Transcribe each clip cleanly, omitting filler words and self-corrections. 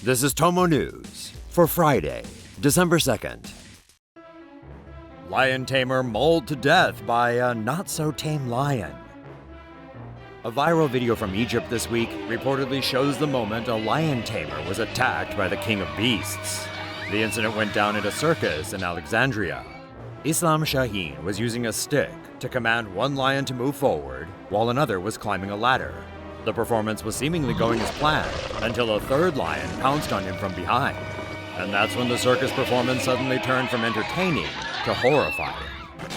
This is TomoNews for Friday, December 2nd. Lion tamer mauled to death by a not-so-tame lion. A viral video from Egypt this week reportedly shows the moment a lion tamer was attacked by the king of beasts. The incident went down at a circus in Alexandria. Islam Shaheen was using a stick to command one lion to move forward while another was climbing a ladder. The performance was seemingly going as planned until a third lion pounced on him from behind. And that's when the circus performance suddenly turned from entertaining to horrifying.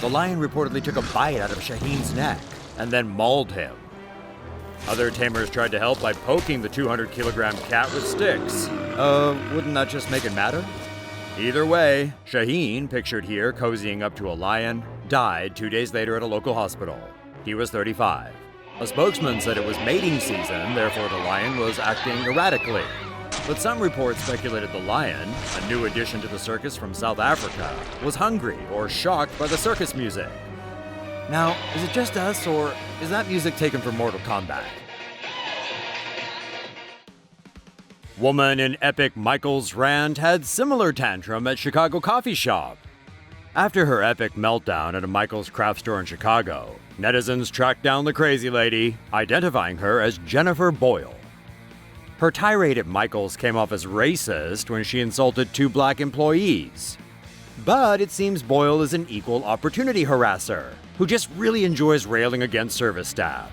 The lion reportedly took a bite out of Shaheen's neck and then mauled him. Other tamers tried to help by poking the 200-kilogram cat with sticks. Wouldn't that just make it matter? Either way, Shaheen, pictured here cozying up to a lion, died 2 days later at a local hospital. He was 35. A spokesman said it was mating season, therefore the lion was acting erratically. But some reports speculated the lion, a new addition to the circus from South Africa, was hungry or shocked by the circus music. Now, is it just us, or is that music taken from Mortal Kombat? Woman in epic Michael's rant had similar tantrum at Chicago coffee shop. After her epic meltdown at a Michael's craft store in Chicago, netizens tracked down the crazy lady, identifying her as Jennifer Boyle. Her tirade at Michael's came off as racist when she insulted 2 black employees. But it seems Boyle is an equal opportunity harasser who just really enjoys railing against service staff.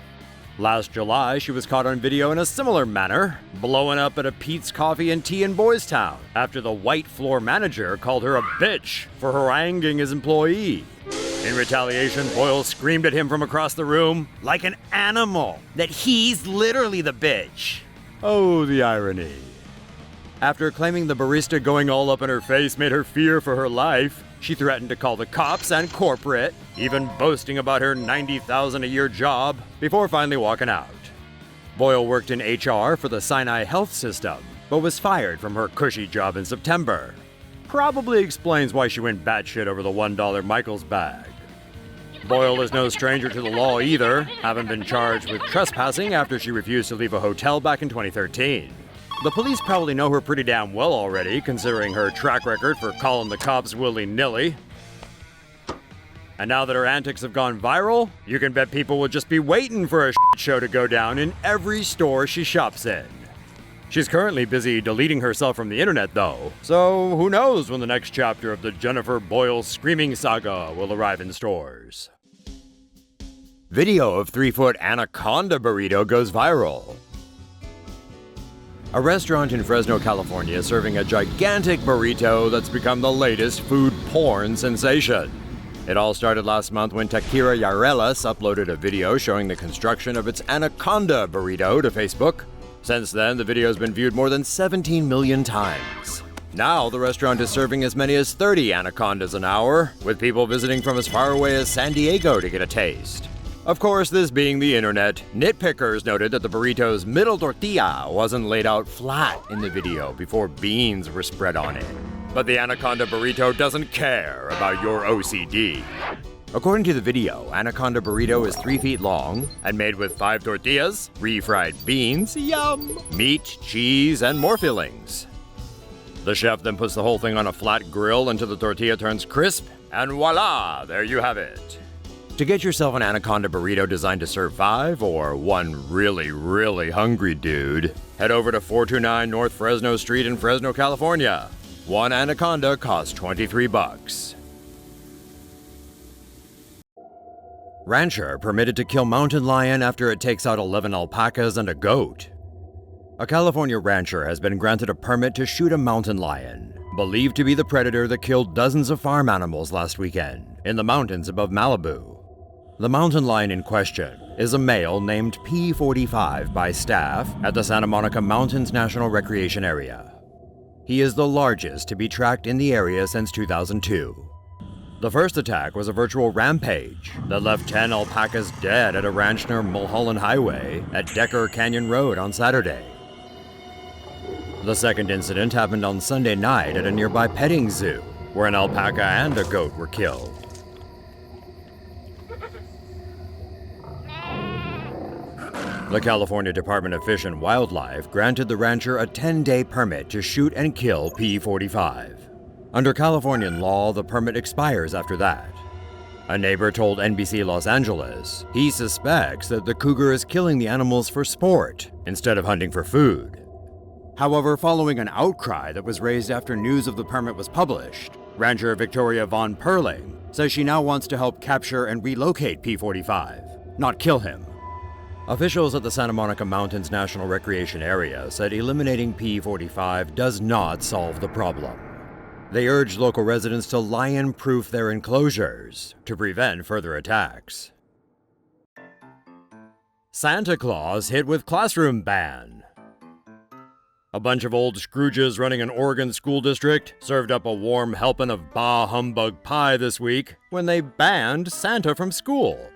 Last July, she was caught on video in a similar manner, blowing up at a Pete's Coffee and Tea in Boys Town after the white floor manager called her a bitch for haranguing his employee. In retaliation, Boyle screamed at him from across the room, like an animal, that he's literally the bitch. Oh, the irony. After claiming the barista going all up in her face made her fear for her life, she threatened to call the cops and corporate, even boasting about her $90,000 a year job, before finally walking out. Boyle worked in HR for the Sinai Health System, but was fired from her cushy job in September. Probably explains why she went batshit over the $1 Michael's bag. Boyle is no stranger to the law either, having been charged with trespassing after she refused to leave a hotel back in 2013. The police probably know her pretty damn well already, considering her track record for calling the cops willy-nilly. And now that her antics have gone viral, you can bet people will just be waiting for a shit show to go down in every store she shops in. She's currently busy deleting herself from the internet though, so who knows when the next chapter of the Jennifer Boyle screaming saga will arrive in stores. Video of 3-foot Anaconda burrito goes viral. A restaurant in Fresno, California is serving a gigantic burrito that's become the latest food porn sensation. It all started last month when Takira Yarelas uploaded a video showing the construction of its Anaconda burrito to Facebook. Since then, the video has been viewed more than 17 million times. Now, the restaurant is serving as many as 30 anacondas an hour, with people visiting from as far away as San Diego to get a taste. Of course, this being the internet, nitpickers noted that the burrito's middle tortilla wasn't laid out flat in the video before beans were spread on it. But the Anaconda burrito doesn't care about your OCD. According to the video, Anaconda burrito is 3 feet long and made with 5 tortillas, refried beans, yum, meat, cheese, and more fillings. The chef then puts the whole thing on a flat grill until the tortilla turns crisp, and voila, there you have it. To get yourself an Anaconda burrito designed to serve 5 or one really, really hungry dude, head over to 429 North Fresno Street in Fresno, California. One Anaconda costs $23. Rancher permitted to kill mountain lion after it takes out 11 alpacas and a goat. A California rancher has been granted a permit to shoot a mountain lion, believed to be the predator that killed dozens of farm animals last weekend in the mountains above Malibu. The mountain lion in question is a male named P45 by staff at the Santa Monica Mountains National Recreation Area. He is the largest to be tracked in the area since 2002. The first attack was a virtual rampage that left 10 alpacas dead at a ranch near Mulholland Highway at Decker Canyon Road on Saturday. The second incident happened on Sunday night at a nearby petting zoo, where an alpaca and a goat were killed. The California Department of Fish and Wildlife granted the rancher a 10-day permit to shoot and kill P45. Under Californian law, the permit expires after that. A neighbor told NBC Los Angeles he suspects that the cougar is killing the animals for sport instead of hunting for food. However, following an outcry that was raised after news of the permit was published, rancher Victoria Von Perling says she now wants to help capture and relocate P45, not kill him. Officials at the Santa Monica Mountains National Recreation Area said eliminating P45 does not solve the problem. They urged local residents to lion-proof their enclosures to prevent further attacks. Santa Claus hit with classroom ban. A bunch of old scrooges running an Oregon school district served up a warm helping of humbug pie this week when they banned Santa from school.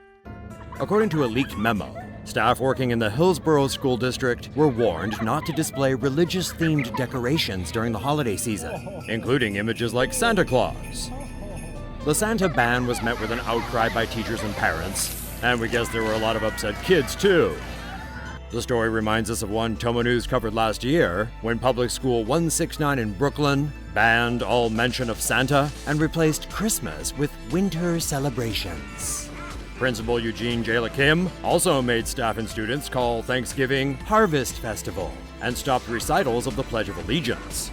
According to a leaked memo, staff working in the Hillsborough School District were warned not to display religious-themed decorations during the holiday season, including images like Santa Claus. The Santa ban was met with an outcry by teachers and parents, and we guess there were a lot of upset kids too. The story reminds us of one TomoNews covered last year, when Public School 169 in Brooklyn banned all mention of Santa and replaced Christmas with winter celebrations. Principal Eugene J. Kim also made staff and students call Thanksgiving Harvest Festival and stopped recitals of the Pledge of Allegiance.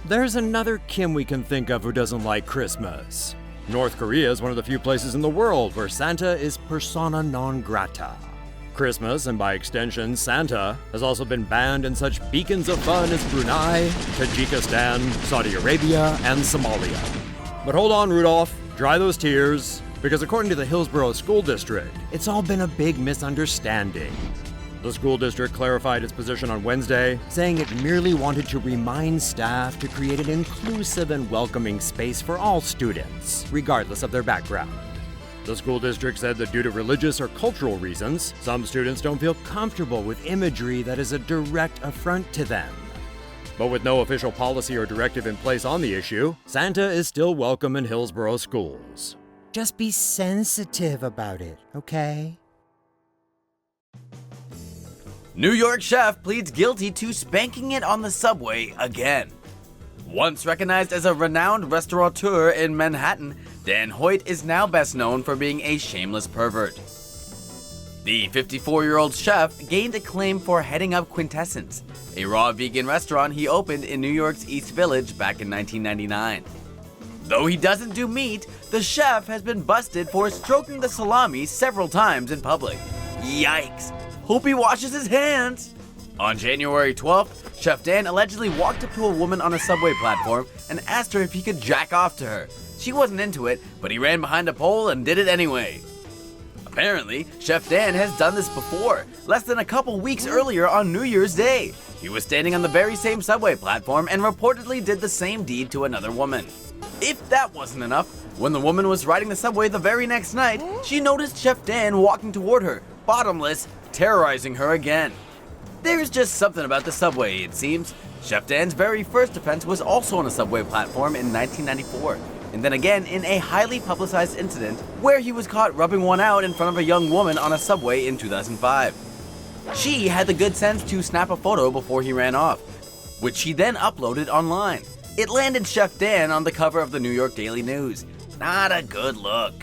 There's another Kim we can think of who doesn't like Christmas. North Korea is one of the few places in the world where Santa is persona non grata. Christmas, and by extension Santa, has also been banned in such beacons of fun as Brunei, Tajikistan, Saudi Arabia, and Somalia. But hold on, Rudolph, dry those tears. Because according to the Hillsborough School District, it's all been a big misunderstanding. The school district clarified its position on Wednesday, saying it merely wanted to remind staff to create an inclusive and welcoming space for all students, regardless of their background. The school district said that due to religious or cultural reasons, some students don't feel comfortable with imagery that is a direct affront to them. But with no official policy or directive in place on the issue, Santa is still welcome in Hillsborough schools. Just be sensitive about it, okay? New York chef pleads guilty to spanking it on the subway again. Once recognized as a renowned restaurateur in Manhattan, Dan Hoyt is now best known for being a shameless pervert. The 54-year-old chef gained acclaim for heading up Quintessence, a raw vegan restaurant he opened in New York's East Village back in 1999. Though he doesn't do meat, the chef has been busted for stroking the salami several times in public. Yikes! Hope he washes his hands! On January 12th, Chef Dan allegedly walked up to a woman on a subway platform and asked her if he could jack off to her. She wasn't into it, but he ran behind a pole and did it anyway. Apparently, Chef Dan has done this before, less than a couple weeks earlier on New Year's Day. He was standing on the very same subway platform and reportedly did the same deed to another woman. If that wasn't enough, when the woman was riding the subway the very next night, she noticed Chef Dan walking toward her, bottomless, terrorizing her again. There's just something about the subway, it seems. Chef Dan's very first offense was also on a subway platform in 1994, and then again in a highly publicized incident where he was caught rubbing one out in front of a young woman on a subway in 2005. She had the good sense to snap a photo before he ran off, which she then uploaded online. It landed Chef Dan on the cover of the New York Daily News. Not a good look.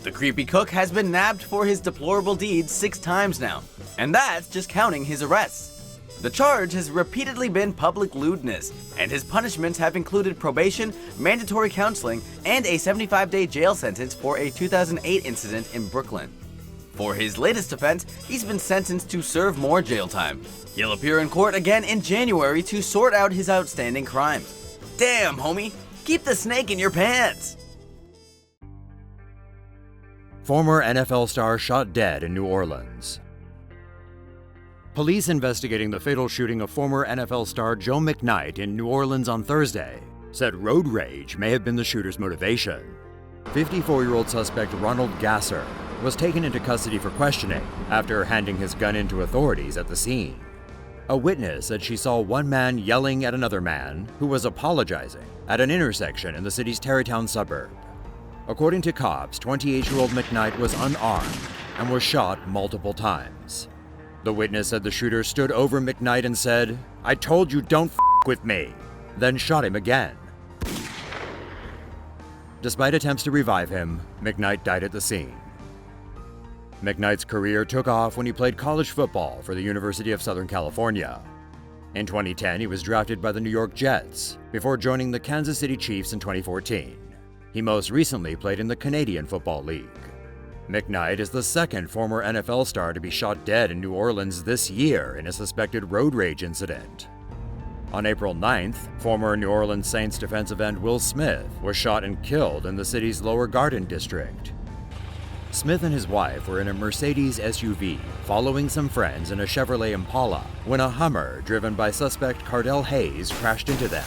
The creepy cook has been nabbed for his deplorable deeds 6 times now, and that's just counting his arrests. The charge has repeatedly been public lewdness, and his punishments have included probation, mandatory counseling, and a 75-day jail sentence for a 2008 incident in Brooklyn. For his latest offense, he's been sentenced to serve more jail time. He'll appear in court again in January to sort out his outstanding crimes. Damn, homie, keep the snake in your pants! Former NFL star shot dead in New Orleans. Police investigating the fatal shooting of former NFL star Joe McKnight in New Orleans on Thursday said road rage may have been the shooter's motivation. 54-year-old suspect Ronald Gasser was taken into custody for questioning after handing his gun in to authorities at the scene. A witness said she saw one man yelling at another man who was apologizing at an intersection in the city's Tarrytown suburb. According to cops, 28-year-old McKnight was unarmed and was shot multiple times. The witness said the shooter stood over McKnight and said, "I told you don't f with me," then shot him again. Despite attempts to revive him, McKnight died at the scene. McKnight's career took off when he played college football for the University of Southern California. In 2010, he was drafted by the New York Jets before joining the Kansas City Chiefs in 2014. He most recently played in the Canadian Football League. McKnight is the second former NFL star to be shot dead in New Orleans this year in a suspected road rage incident. On April 9th, former New Orleans Saints defensive end Will Smith was shot and killed in the city's Lower Garden district. Smith and his wife were in a Mercedes SUV following some friends in a Chevrolet Impala when a Hummer driven by suspect Cardell Hayes crashed into them.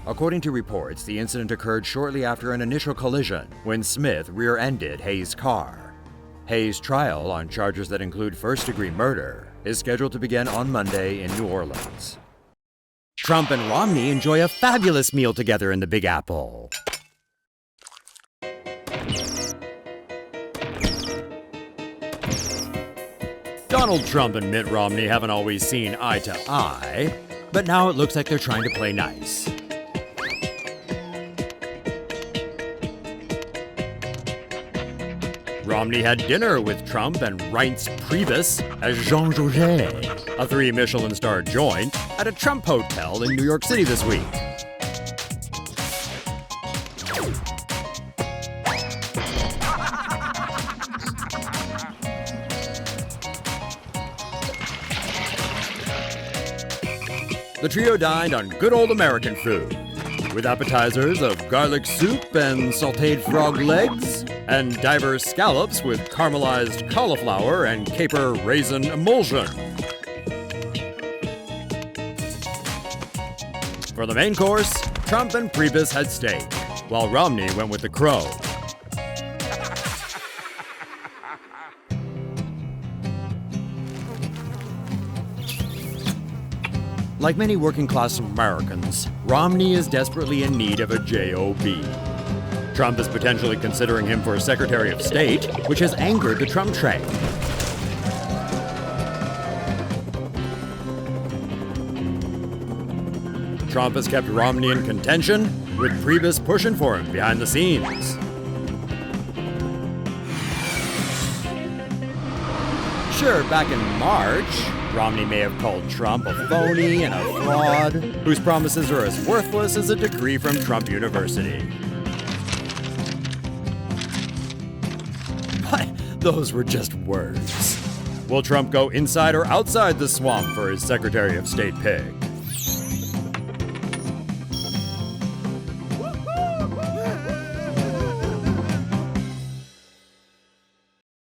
According to reports, the incident occurred shortly after an initial collision when Smith rear-ended Hayes' car. Hayes' trial on charges that include first-degree murder is scheduled to begin on Monday in New Orleans. Trump and Romney enjoy a fabulous meal together in the Big Apple. Donald Trump and Mitt Romney haven't always seen eye to eye, but now it looks like they're trying to play nice. Romney had dinner with Trump and Reince Priebus as Jean Georges, a 3 Michelin-star joint, at a Trump hotel in New York City this week. The trio dined on good old American food, with appetizers of garlic soup and sautéed frog legs, and diverse scallops with caramelized cauliflower and caper raisin emulsion. For the main course, Trump and Priebus had steak, while Romney went with the crow. Like many working-class Americans, Romney is desperately in need of a job. Trump is potentially considering him for Secretary of State, which has angered the Trump train. Trump has kept Romney in contention, with Priebus pushing for him behind the scenes. Sure, back in March, Romney may have called Trump a phony and a fraud, whose promises are as worthless as a degree from Trump University. But those were just words. Will Trump go inside or outside the swamp for his Secretary of State pick?